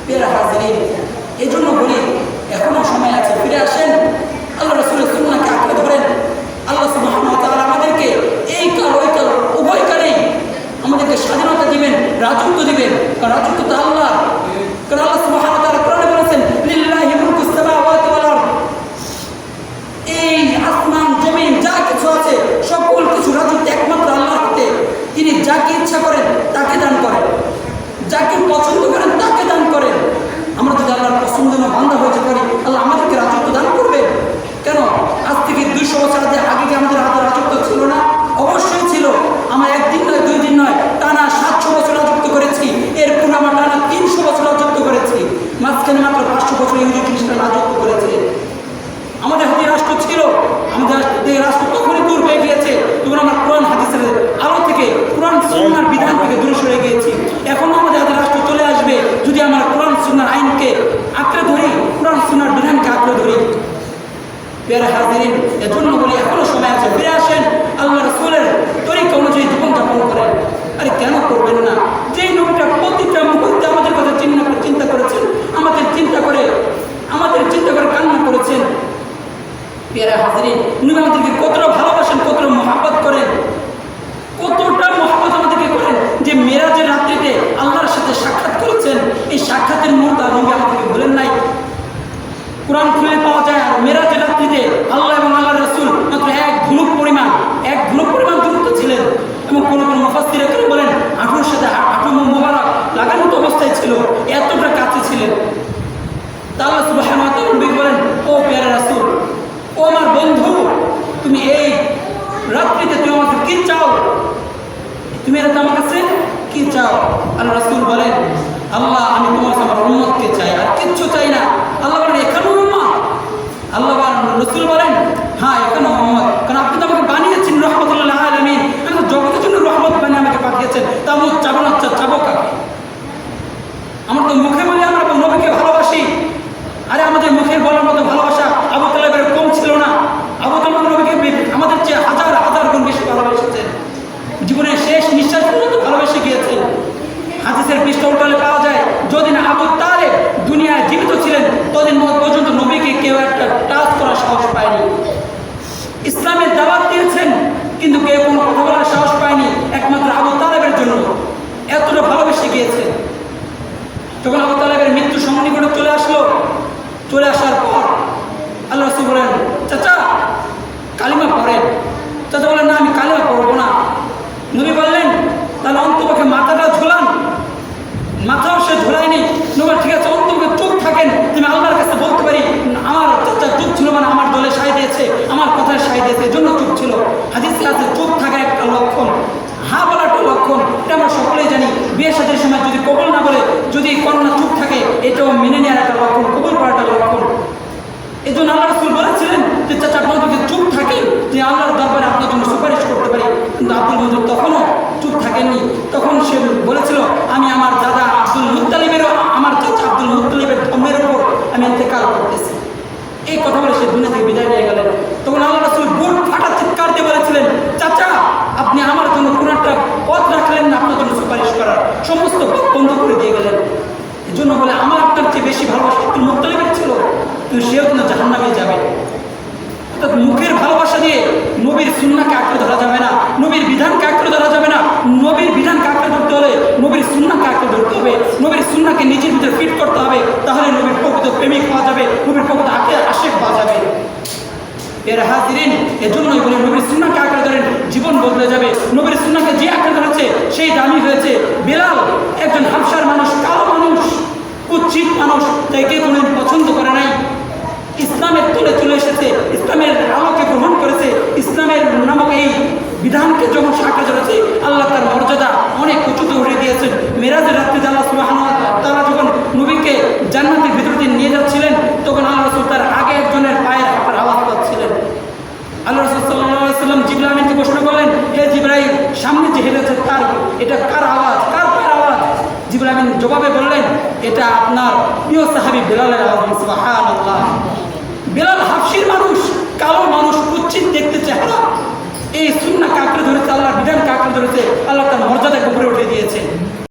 প্রিয় হাজিরিন, এই জন্য বলি এখনো সময় আছে, ফিরে আসেন, আল্লাহ রাসূলের সুন্নাহকে আঁকড়ে ধরেন। আল্লাহ সুবহানাহু ওয়া তাআলা আমাদেরকে এই কাল ওই কাল উভয় কালেই আমাদেরকে স্বাধীনতা দিবেন, রাজত্ব দিবেন। কারণ রাজত্ব তো আল্লাহ, কারণ আল্লাহ সুবহানাহু ওয়া তাআলা কোরআনে বলেছেন লিল্লাহি মুলকুস সামাওয়াতি ওয়াল আরদ, এই আসমান জমিন যা কিছু আছে সকল কিছু রাজত্ব একমাত্র আল্লাহর হাতে। তিনি যাকে ইচ্ছা করেন তাকে দান করেন, যাকে পছন্দ করেন তাকে দান করেন। আমরা যদি আল্লাহর পছন্দনীয় বান্দা হতে পারি, আল্লাহ আমাদেরকে রাজত্ব দান করবে। কেন আজ থেকে 200 বছর আগে কি আমাদের হাতে রাজত্ব ছিল না? অবশ্যই ছিল। আমরা একদিন নয়, 2 দিন নয়, টানা 700 বছর রাজত্ব করেছি। এরপর আমরা টানা 300 বছর রাজত্ব করেছি। মাঝখানে মাত্র 500 বছর ইহুদি খ্রিস্টান রাজত্ব করেছে। আমাদের হাতে রাষ্ট্র ছিল, আমাদের রাষ্ট্র তখনই দূর হয়ে গিয়েছে তখন আমরা কোরআন হাদিসের আলো থেকে, কোরআন সুন্নাহর বিধান থেকে দূরে সরে গিয়েছি। এখন আমাদের হাতে রাষ্ট্র চলে আসবে যদি আমরা কোরআন সুন্নাহর আইনকে আঁকড়ে ধরি, কোরআন সুন্নাহর বিধানকে আঁকড়ে ধরি। প্রিয় হাজিরিন, এজন্য বলি এখনো সময় আছে, ফিরে আসেন, আল্লাহ রাসূলের তরিকা অনুযায়ী জীবনযাপন করেন। আরে কেন করবেন না? যেই নবীটা প্রতিটা মুহূর্তে আমাদের কথা চিন্তা করেছেন, আমাদের চিন্তা করে কান্না করেছেন। প্রিয় হাজিরিন, উনি আমাদেরকে কতটা ভালোবাসেন, কতটা মহব্বত করেন, কতটা মহব্বত আমাদেরকে করেন যে মেরাজের রাত্রিতে আল্লাহর সাথে সাক্ষাৎ করেছেন। এই সাক্ষাতের মুহূর্ত নবী আমাদেরকে বলেন নাই। কোরআন খুলে পাওয়া যায় মেরাজের রাত্রিতে আল্লাহ এবং আল্লাহর রাসূল মাত্র এক ধনুক পরিমাণ দূরত্ব ছিলেন। এবং কোনো মুফাসসির বলেন হাঁটুর সাথে হাঁটু মোবারক লাগানো অবস্থায় ছিল, এতটা কাছে ছিলেন। তা আল্লাহ সুবহানাহু ওয়া তাআলা নবীকে বলেন, ও প্যারা রাসূল, ও আমার বন্ধু, তুমি এই রাত্রিতে তুমি আমাকে কি চাও? তুমি এটা আমার কাছে কি চাও? আল্লাহ রাসূল বলেন, আল্লাহ আমি তোমার আমার উম্মতকে চাই, আর কিচ্ছু চাই না। আল্লাহ বলেন, এখানেও উম্মত? আল্লাহ রাসূল বলেন, হ্যাঁ এখানেও উম্মত, কারণ আপনি তো আমাকে বানিয়েছেন রাহমাতুল লিল আলামিন, আমি তো জগতের জন্য রহমত বানিয়ে আমাকে পাঠিয়েছেন। তা আমি চাবো না, চাবো কাকে? আমরা তো মুখে বলি আমরা নবীকে ভালোবাসি, আরে আমাদের মুখের বলার মতো ভালোবাসা আবু তালেবের কম ছিল না। আবু তালেব নবীকে আমাদের চেয়ে হাজার হাজার গুণ বেশি ভালোবেসেছেন, জীবনের শেষ নিঃশ্বাস পর্যন্ত ভালোবেসে গিয়েছেন। হাদিসের পৃষ্ঠা উল্টালে পাওয়া যায়, যদিন আবু তালেব দুনিয়ায় জীবিত ছিলেন ততদিন পর্যন্ত নবীকে কেউ একটা টাচ করার সাহস পায়নি। ইসলামের দাওয়াত দিয়েছেন কিন্তু কেউ কোনো কথা বলার সাহস পায়নি, একমাত্র আবু তালেবের জন্য এতটা ভালোবেসে গিয়েছেন। যখন আবু তালেবের মৃত্যু সন্নিকটে চলে আসার পর আল্লাহ রাসূল বলেন, চাচা কালিমা পড়েন। চাচা বলেন, না আমি কালিমা পড়বো না। নবী বললেন, তাহলে অন্তপক্ষে মাথাটা ঝোলান। মাথাও সে ঝোলায়নি। নবী, ঠিক আছে অন্তপক্ষে চুপ থাকেন, তুমি আল্লাহর কাছে বলতে পারি আমার চাচা চুপ ছিল, মানে আমার দলে সায় দিয়েছে, আমার কথায় সায় দিয়েছে, এজন্য চুপ ছিল। হাদিসে আছে চুপ থাকার একটা লক্ষণ, হ্যাঁ বলার একটা লক্ষণ। এটা আমরা সকলেই জানি। বিয়ে শাদীর সময় যদি কবুল না বলে, যদি কন্যা চুপ থাকে, এটাও মেনে নেওয়ার একটা লক্ষণ, কবুল করার একটা লক্ষণ। এই জন্য আল্লাহ রাসূল বলেছিলেন যে চাচা আপনার যদি চুপ থাকেন, যে আল্লাহর দরবারে আপনার জন্য সুপারিশ করতে পারি। কিন্তু আব্দুল মজিদ তখনও চুপ থাকেননি। তখন সে বলেছিল, আমি আমার দাদা আব্দুল মুত্তালিবেরও, আমার চাচা আব্দুল মুত্তালিবের ধর্মের উপর আমি ইন্তেকাল করতেছি। এই কথা বলে সে দুনিয়া থেকে বিদায় নিয়ে গেলেন। তখন আল্লাহ রাসূল বুক ফাটা চিৎকার দিয়ে বলেছিলেন, চাচা আপনি আমার জন্য কোনো একটা পথ রাখলেন না আপনার জন্য সুপারিশ করার, সমস্ত পথ বন্ধ করে দিয়ে গেলেন। এই জন্য বলে আমার আপনার চেয়ে বেশি ভালোবাসা আব্দুল মুত্তালিবের ছিল, কিন্তু সেও কিন্তু জাহান্নামে যাবে। অর্থাৎ মুখের ভালোবাসা দিয়ে নবীর সুন্নাহকে আঁকড়ে ধরা যাবে না, নবীর বিধানকে আঁকড়ে ধরা যাবে না। নবীর বিধানকে আঁকড়ে ধরতে হলে নবীর সুন্নাহকে আঁকড়ে ধরতে হবে, নবীর সুন্নাহকে নিজের ভিতরে ফিট করতে হবে। তাহলে নবীর প্রকৃত প্রেমিক পাওয়া যাবে, নবীর প্রকৃত আশিক পাওয়া যাবে। এর হাজিরিন, এজন্যই বলে নবীর সুন্নাহকে আঁকড়ে ধরেন, জীবন বদলে যাবে। নবীর সুন্নাহকে যে আঁকড়ে ধরেছে সেই দামি হয়েছে। বেলাল একজন হাবশার মানুষ, কালো মানুষ, কুৎসিত মানুষ, তাকে কোনোদিন পছন্দ করে নাই। ইসলামের তুলে চলে এসেছে, ইসলামের আলোকে গ্রহণ করেছে, ইসলামের নামক এই বিধানকে যখন সাঁকড়ে ধরেছে, আল্লাহ তার মর্যাদা অনেক উঁচুতে উঠে দিয়েছেন। মেরাজের রাত্রিতে আল্লাহ সুবহানাহু ওয়া তাআলা যখন নবীকে জান্নাতের ভিতর দিয়ে নিয়ে যাচ্ছিলেন, তখন আল্লাহ রাসূল তার আগে একজনের পায়ের হাঁটার আওয়াজ পাচ্ছিলেন। আল্লাহ রাসূল সাল্লাল্লাহু আলাইহি ওয়াসাল্লাম জিবরাইল আমিনকে প্রশ্ন করলেন, হে জিবরাইল, সামনে যে হেঁটেছে তার এটা কার আওয়াজ, কার পায়ের আওয়াজ? জিবরাইল আমিন জবাবে বললেন, এটা আপনার প্রিয় সাহাবী বেলালের আওয়াজ। সুবহানাল্লাহ। বেলাল হাবশীর মানুষ, কালো মানুষ, কুৎসিত দেখতে চেহারা, এই সুন্নাহকে আঁকড়ে ধরেছে, আল্লাহর বিধানকে আঁকড়ে ধরেছে, আল্লাহ তার মর্যাদাকে উপরে উঠে দিয়েছে।